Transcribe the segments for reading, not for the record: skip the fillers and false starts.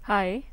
Hi,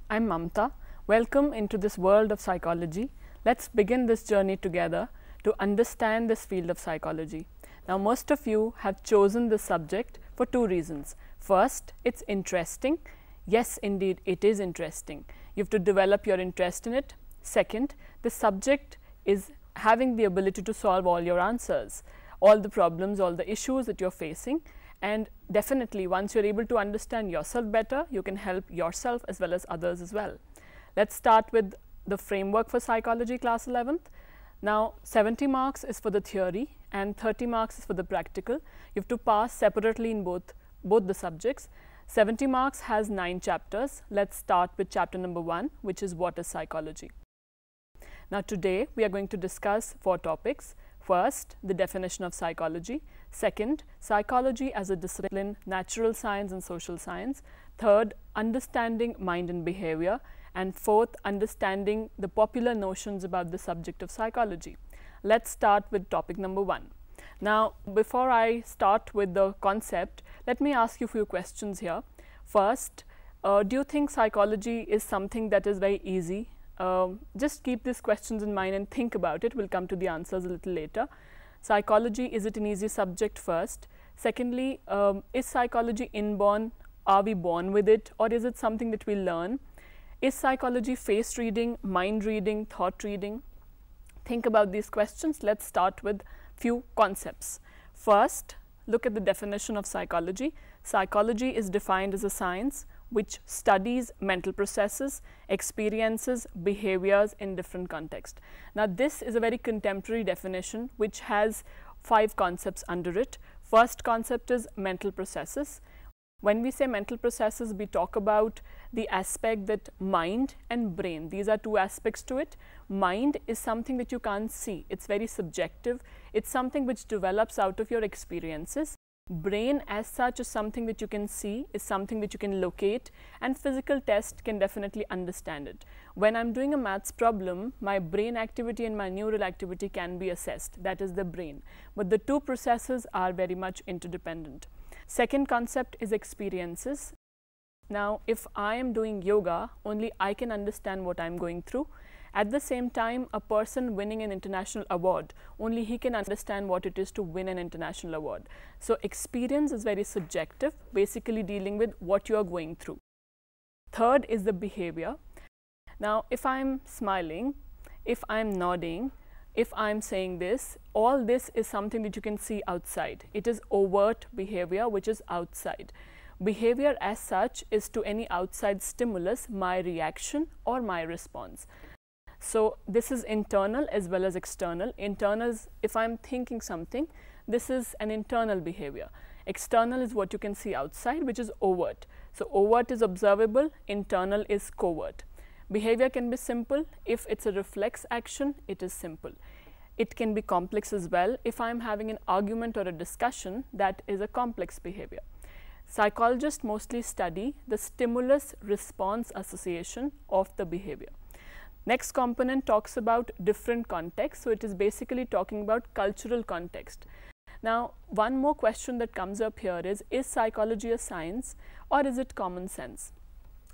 I'm Mamta. Welcome into this world of psychology. Let's begin this journey together to understand this field of psychology. Now, most of you have chosen this subject for two reasons. First, it's interesting. Yes, indeed, it is interesting. You have to develop your interest in it. Second, the subject is having the ability to solve all your answers, all the problems, all the issues that you're facing. And definitely, once you're able to understand yourself better, you can help yourself as well as others as well. Let's start with the framework for psychology, class 11th. Now, 70 marks is for the theory and 30 marks is for the practical. You have to pass separately in both the subjects. 70 marks has 9 chapters. Let's start with chapter number 1, which is what is psychology. Now, today we are going to discuss 4 topics. First, the definition of psychology. Second, psychology as a discipline, natural science and social science. Third, understanding mind and behavior. And fourth, understanding the popular notions about the subject of psychology. Let's start with topic number 1. Now, before I start with the concept, let me ask you a few questions here. First, do you think psychology is something that is very easy? Just keep these questions in mind and think about it. We'll come to the answers a little later. Psychology, is it an easy subject first? Secondly, is psychology inborn? Are we born with it, or is it something that we learn? Is psychology face reading, mind reading, thought reading? Think about these questions. Let's start with few concepts. First, look at the definition of psychology. Psychology is defined as a science which studies mental processes, experiences, behaviors in different contexts. Now, this is a very contemporary definition which has 5 concepts under it. First concept is mental processes. When we say mental processes, we talk about the aspect that mind and brain, these are 2 aspects to it. Mind is something that you can't see, it's very subjective, it's something which develops out of your experiences. Brain as such is something that you can see, is something that you can locate, and physical test can definitely understand it. When I'm doing a maths problem, my brain activity and my neural activity can be assessed, that is the brain. But the 2 processes are very much interdependent. Second concept is experiences. Now, if I am doing yoga, only I can understand what I'm going through. At the same time, a person winning an international award, only he can understand what it is to win an international award. So, experience is very subjective, basically dealing with what you are going through. Third is the behavior. Now, if I'm smiling, if I'm nodding, if I'm saying this, all this is something that you can see outside. It is overt behavior which is outside. Behavior as such is to any outside stimulus my reaction or my response. So, this is internal as well as external. Internal is if I'm thinking something, this is an internal behavior. External is what you can see outside, which is overt. So, overt is observable, internal is covert. Behavior can be simple. If it's a reflex action, it is simple. It can be complex as well. If I'm having an argument or a discussion, that is a complex behavior. Psychologists mostly study the stimulus-response association of the behavior. Next component talks about different contexts. So, it is basically talking about cultural context. Now, one more question that comes up here is psychology a science or is it common sense?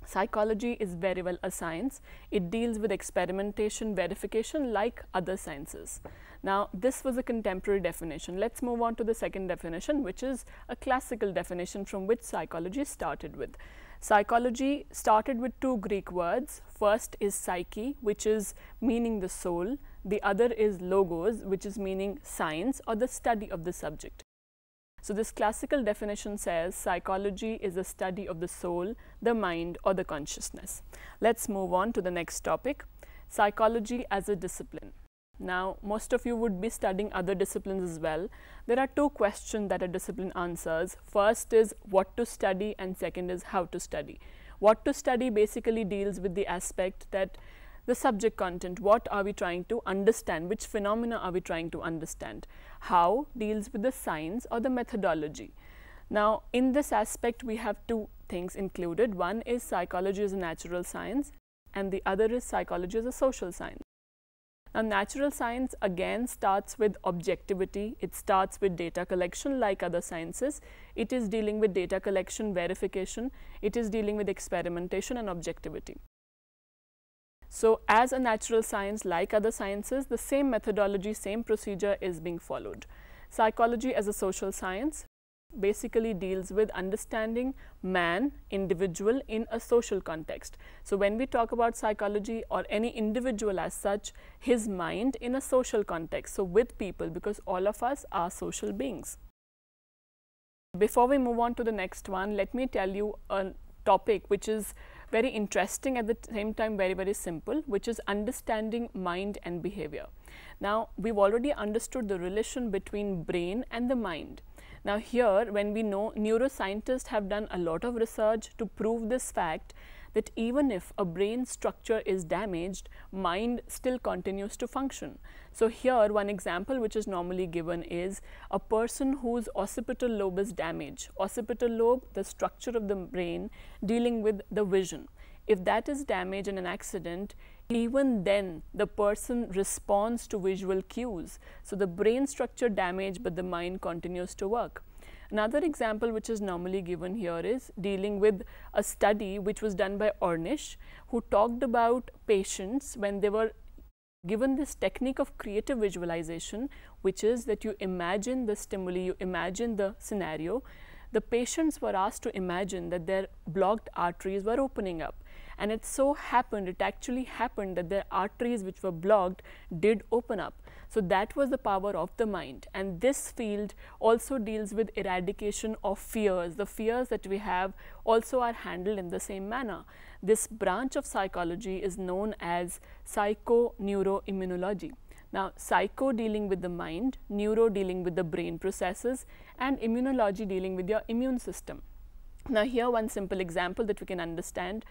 Psychology is very well a science. It deals with experimentation, verification like other sciences. Now, this was a contemporary definition. Let's move on to the second definition, which is a classical definition from which psychology started with. Psychology started with 2 Greek words. First is psyche, which is meaning the soul. The other is logos, which is meaning science or the study of the subject. So, this classical definition says psychology is a study of the soul, the mind or the consciousness. Let's move on to the next topic, psychology as a discipline. Now, most of you would be studying other disciplines as well. There are 2 questions that a discipline answers. First is what to study and second is how to study. What to study basically deals with the aspect that the subject content, what are we trying to understand, which phenomena are we trying to understand. How deals with the science or the methodology. Now, in this aspect we have 2 things included. One is psychology as a natural science and the other is psychology as a social science. Now, natural science again starts with objectivity, it starts with data collection like other sciences. It is dealing with data collection, verification, it is dealing with experimentation and objectivity. So, as a natural science like other sciences, the same methodology, same procedure is being followed. Psychology as a social science basically deals with understanding man, individual in a social context. So, when we talk about psychology or any individual as such, his mind in a social context, so with people, because all of us are social beings. Before we move on to the next one, let me tell you a topic which is very interesting, at the same time very simple, which is understanding mind and behavior. Now, we've already understood the relation between brain and the mind. Now, here when we know, neuroscientists have done a lot of research to prove this fact, that even if a brain structure is damaged, mind still continues to function. So, here one example which is normally given is a person whose occipital lobe is damaged. Occipital lobe, the structure of the brain dealing with the vision. If that is damaged in an accident, even then the person responds to visual cues. So, the brain structure damaged, but the mind continues to work. Another example which is normally given here is dealing with a study which was done by Ornish, who talked about patients when they were given this technique of creative visualization, which is that you imagine the stimuli, you imagine the scenario. The patients were asked to imagine that their blocked arteries were opening up, and it so happened, it actually happened that their arteries which were blocked did open up. So, that was the power of the mind, and this field also deals with eradication of fears. The fears that we have also are handled in the same manner. This branch of psychology is known as psychoneuroimmunology. Now, psycho dealing with the mind, neuro dealing with the brain processes, and immunology dealing with your immune system. Now, here one simple example that we can understand.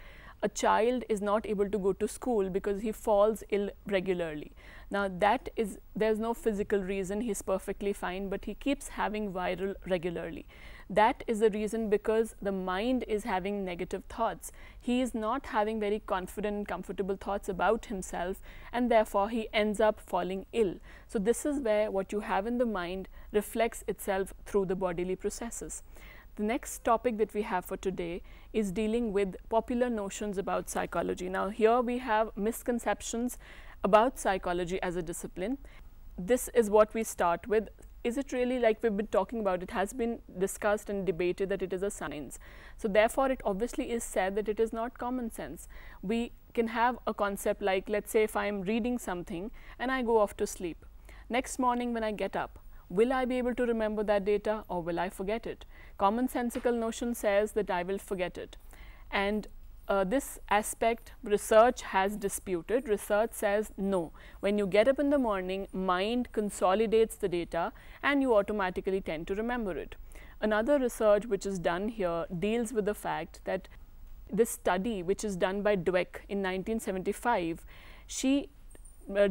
A child is not able to go to school because he falls ill regularly. Now, that is, there's no physical reason, he's perfectly fine, but he keeps having viral regularly. That is the reason, because the mind is having negative thoughts. He is not having very confident and comfortable thoughts about himself, and therefore he ends up falling ill. So, this is where what you have in the mind reflects itself through the bodily processes. The next topic that we have for today is dealing with popular notions about psychology. Now, here we have misconceptions about psychology as a discipline. This is what we start with. Is it really, like we've been talking about, it has been discussed and debated that it is a science. So, therefore, it obviously is said that it is not common sense. We can have a concept like, let's say if I am reading something and I go off to sleep. Next morning when I get up, will I be able to remember that data or will I forget it? Commonsensical notion says that I will forget it. And this aspect research has disputed. Research says no. When you get up in the morning, mind consolidates the data and you automatically tend to remember it. Another research which is done here deals with the fact that this study which is done by Dweck in 1975, she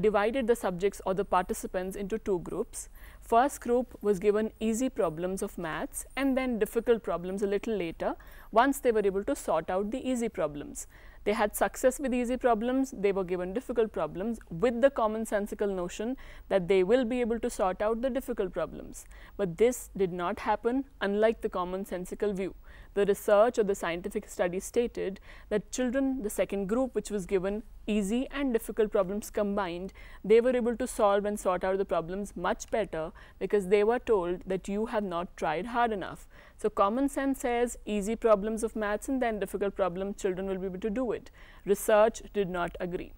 divided the subjects or the participants into two groups. First group was given easy problems of maths and then difficult problems a little later, once they were able to sort out the easy problems. They had success with easy problems, they were given difficult problems with the commonsensical notion that they will be able to sort out the difficult problems. But this did not happen, unlike the commonsensical view. The research or the scientific study stated that children, the second group which was given easy and difficult problems combined, they were able to solve and sort out the problems much better because they were told that you have not tried hard enough. So, common sense says easy problems of maths and then difficult problems, children will be able to do it. Research did not agree.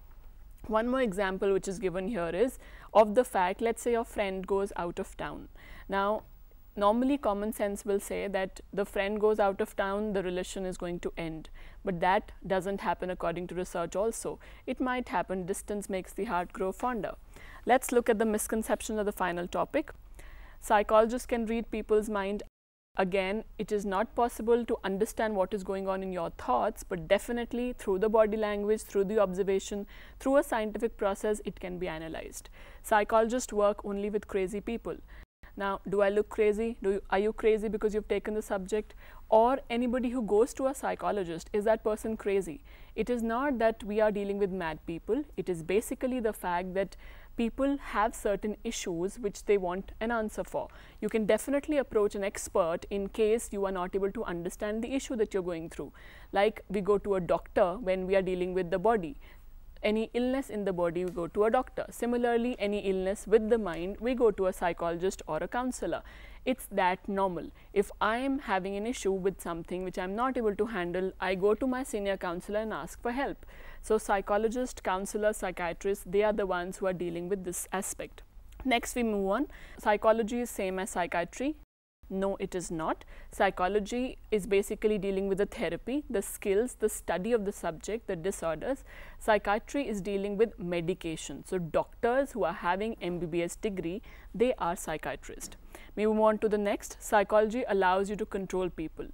One more example which is given here is of the fact, let's say your friend goes out of town. Now, normally common sense will say that the friend goes out of town, the relation is going to end, but that doesn't happen according to research also. It might happen, distance makes the heart grow fonder. Let's look at the misconception of the final topic. Psychologists can read people's mind. Again, it is not possible to understand what is going on in your thoughts, but definitely through the body language, through the observation, through a scientific process, it can be analyzed. Psychologists work only with crazy people. Now, do I look crazy? Are you crazy because you've taken the subject? Or anybody who goes to a psychologist, is that person crazy? It is not that we are dealing with mad people. It is basically the fact that people have certain issues which they want an answer for. You can definitely approach an expert in case you are not able to understand the issue that you're going through. Like we go to a doctor when we are dealing with the body. Any illness in the body, we go to a doctor. Similarly, any illness with the mind, we go to a psychologist or a counselor. It's that normal. If I am having an issue with something which I am not able to handle, I go to my senior counselor and ask for help. So psychologists, counselors, psychiatrists, they are the ones who are dealing with this aspect. Next we move on. Psychology is same as psychiatry. No, it is not. Psychology is basically dealing with the therapy, the skills, the study of the subject, the disorders. Psychiatry is dealing with medication. So doctors who are having MBBS degree, they are psychiatrists. We move on to the next. Psychology allows you to control people.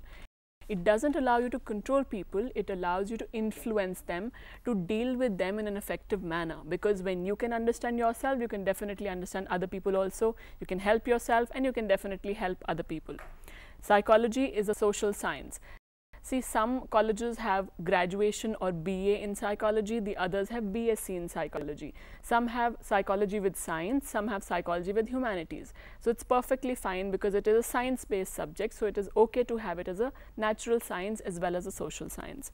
It doesn't allow you to control people, it allows you to influence them, to deal with them in an effective manner, because when you can understand yourself, you can definitely understand other people also, you can help yourself and you can definitely help other people. Psychology is a social science. See, some colleges have graduation or BA in psychology, the others have BSc in psychology. Some have psychology with science, some have psychology with humanities. So it's perfectly fine because it is a science-based subject, so it is okay to have it as a natural science as well as a social science.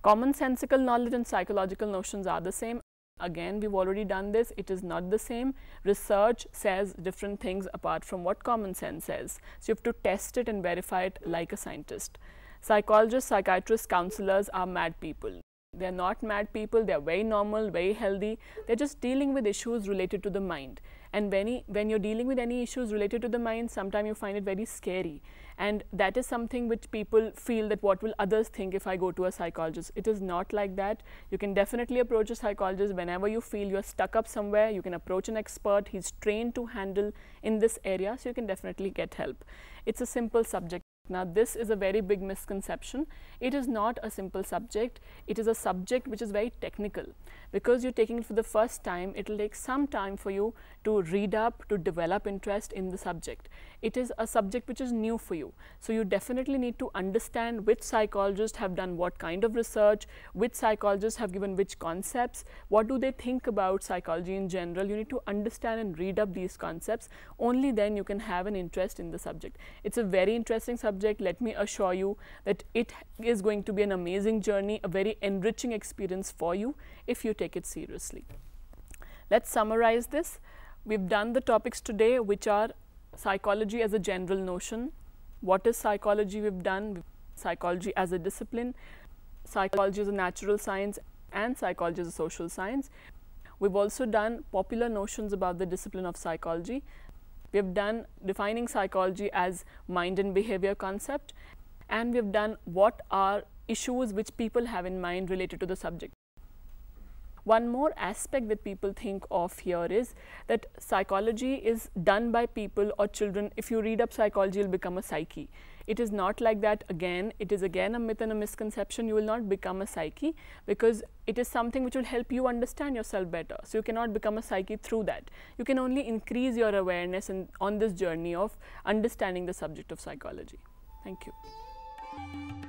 Commonsensical knowledge and psychological notions are the same. Again, we've already done this, it is not the same. Research says different things apart from what common sense says. So you have to test it and verify it like a scientist. Psychologists, psychiatrists, counselors are mad people. They are not mad people, they are very normal, very healthy. They are just dealing with issues related to the mind. And when you're dealing with any issues related to the mind, sometimes you find it very scary. And that is something which people feel that what will others think if I go to a psychologist. It is not like that. You can definitely approach a psychologist whenever you feel you're stuck up somewhere. You can approach an expert. He's trained to handle in this area, so you can definitely get help. It's a simple subject. Now, this is a very big misconception. It is not a simple subject. It is a subject which is very technical. Because you're taking it for the first time, it will take some time for you to read up, to develop interest in the subject. It is a subject which is new for you. So you definitely need to understand which psychologists have done what kind of research, which psychologists have given which concepts, what do they think about psychology in general. You need to understand and read up these concepts. Only then you can have an interest in the subject. It's a very interesting subject. Let me assure you that it is going to be an amazing journey, a very enriching experience for you if you take it seriously. Let's summarize this. We've done the topics today which are psychology as a general notion. What is psychology? We've done psychology as a discipline, psychology as a natural science, and psychology as a social science. We've also done popular notions about the discipline of psychology. We have done defining psychology as mind and behavior concept, and we have done what are issues which people have in mind related to the subject. One more aspect that people think of here is that psychology is done by people or children. If you read up psychology, you'll become a psyche. It is not like that. Again, it is again a myth and a misconception. You will not become a psyche because it is something which will help you understand yourself better. So you cannot become a psyche through that. You can only increase your awareness on this journey of understanding the subject of psychology. Thank you.